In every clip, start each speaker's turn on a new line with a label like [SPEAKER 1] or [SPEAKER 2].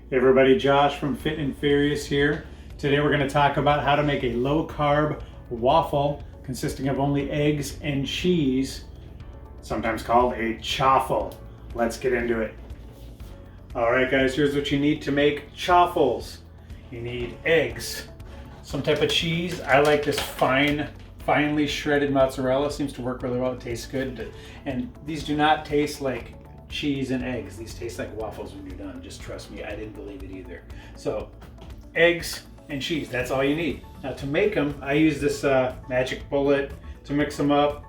[SPEAKER 1] Hey everybody, Josh from Fit and Furious here. Today we're going to talk about how to make a low-carb waffle consisting of only eggs and cheese, sometimes called a chaffle. Let's get into it. Alright guys, here's what you need to make chaffles. You need eggs, some type of cheese. I like this finely shredded mozzarella. Seems to work really well, it tastes good. And these do not taste like cheese and eggs. These taste like waffles when you're done. Just trust me, I didn't believe it either. So eggs and cheese, that's all you need. Now to make them, I use this magic bullet to mix them up.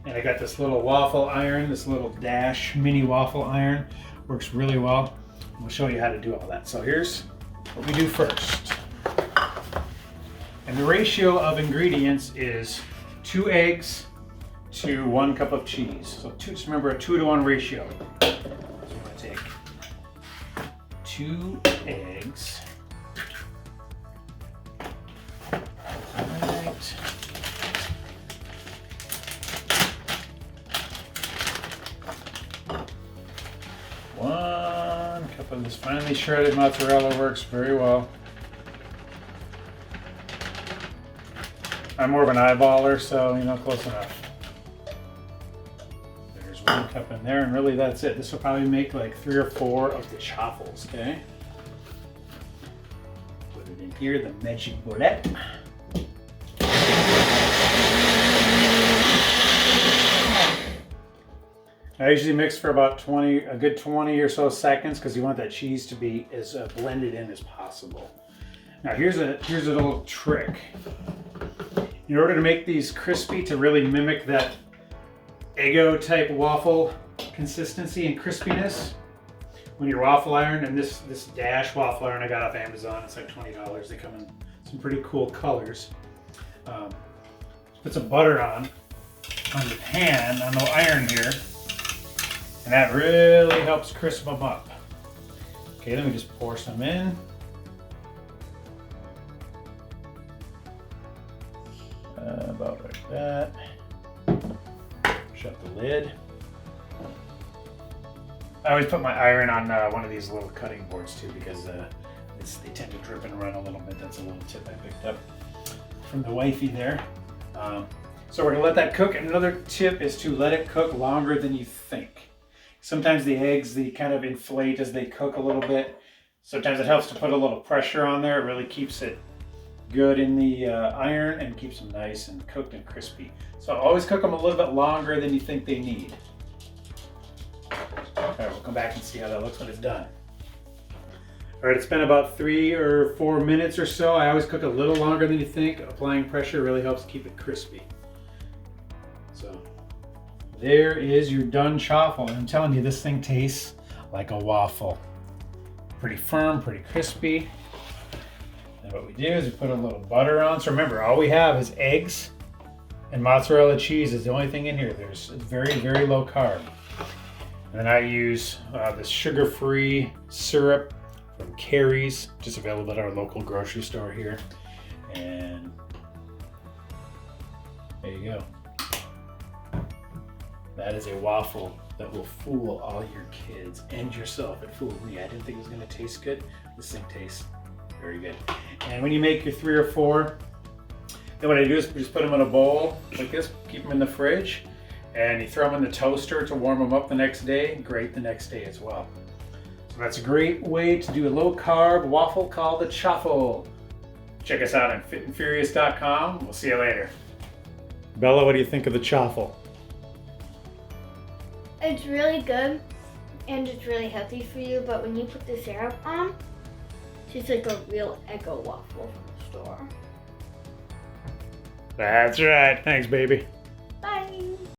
[SPEAKER 1] And I got this little waffle iron, this little dash mini waffle iron. Works really well. We'll show you how to do all that. So here's what we do first. And the ratio of ingredients is 2 eggs to 1 cup of cheese. So just remember a 2-to-1 ratio. So we're going to take 2 eggs. Right. One cup of this finely shredded mozzarella works very well. I'm more of an eyeballer, so close enough. There's 1 cup in there, and really that's it. This will probably make like 3 or 4 of the chaffles, okay? Put it in here, the magic bullet. I usually mix for about a good 20 or so seconds because you want that cheese to be as blended in as possible. Now here's a little trick. In order to make these crispy, to really mimic that Eggo type waffle consistency and crispiness, when your waffle iron, and this dash waffle iron I got off Amazon, it's like $20. They come in some pretty cool colors. Put some butter on the pan, on the iron here, and that really helps crisp them up. Okay, then we just pour some in. About like that. Shut the lid. I always put my iron on one of these little cutting boards too because they tend to drip and run a little bit. That's a little tip I picked up from the wifey there. So we're gonna let that cook. And another tip is to let it cook longer than you think. Sometimes the eggs, they kind of inflate as they cook a little bit. Sometimes it helps to put a little pressure on there. It really keeps it good in the iron and keeps them nice and cooked and crispy. So always cook them a little bit longer than you think they need. All right, we'll come back and see how that looks when it's done. All right, it's been about 3 or 4 minutes or so. I always cook a little longer than you think. Applying pressure really helps keep it crispy. So there is your done chaffle. I'm telling you, this thing tastes like a waffle. Pretty firm, pretty crispy. And what we do is we put a little butter on. So remember, all we have is eggs and mozzarella cheese is the only thing in here. It's very, very low carb. And then I use this sugar-free syrup from Carrie's, just available at our local grocery store here. And there you go. That is a waffle that will fool all your kids and yourself. It fooled me. I didn't think it was going to taste good. This thing tastes very good. And when you make your 3 or 4, then what I do is just put them in a bowl like this, keep them in the fridge, and you throw them in the toaster to warm them up the next day. Great the next day as well. So that's a great way to do a low-carb waffle called the chaffle. Check us out on fitandfurious.com. We'll see you later. Bella, what do you think of the chaffle?
[SPEAKER 2] It's really good and it's really healthy for you, but when you put the syrup on, it's like a real Eggo waffle from the store.
[SPEAKER 1] That's right. Thanks, baby.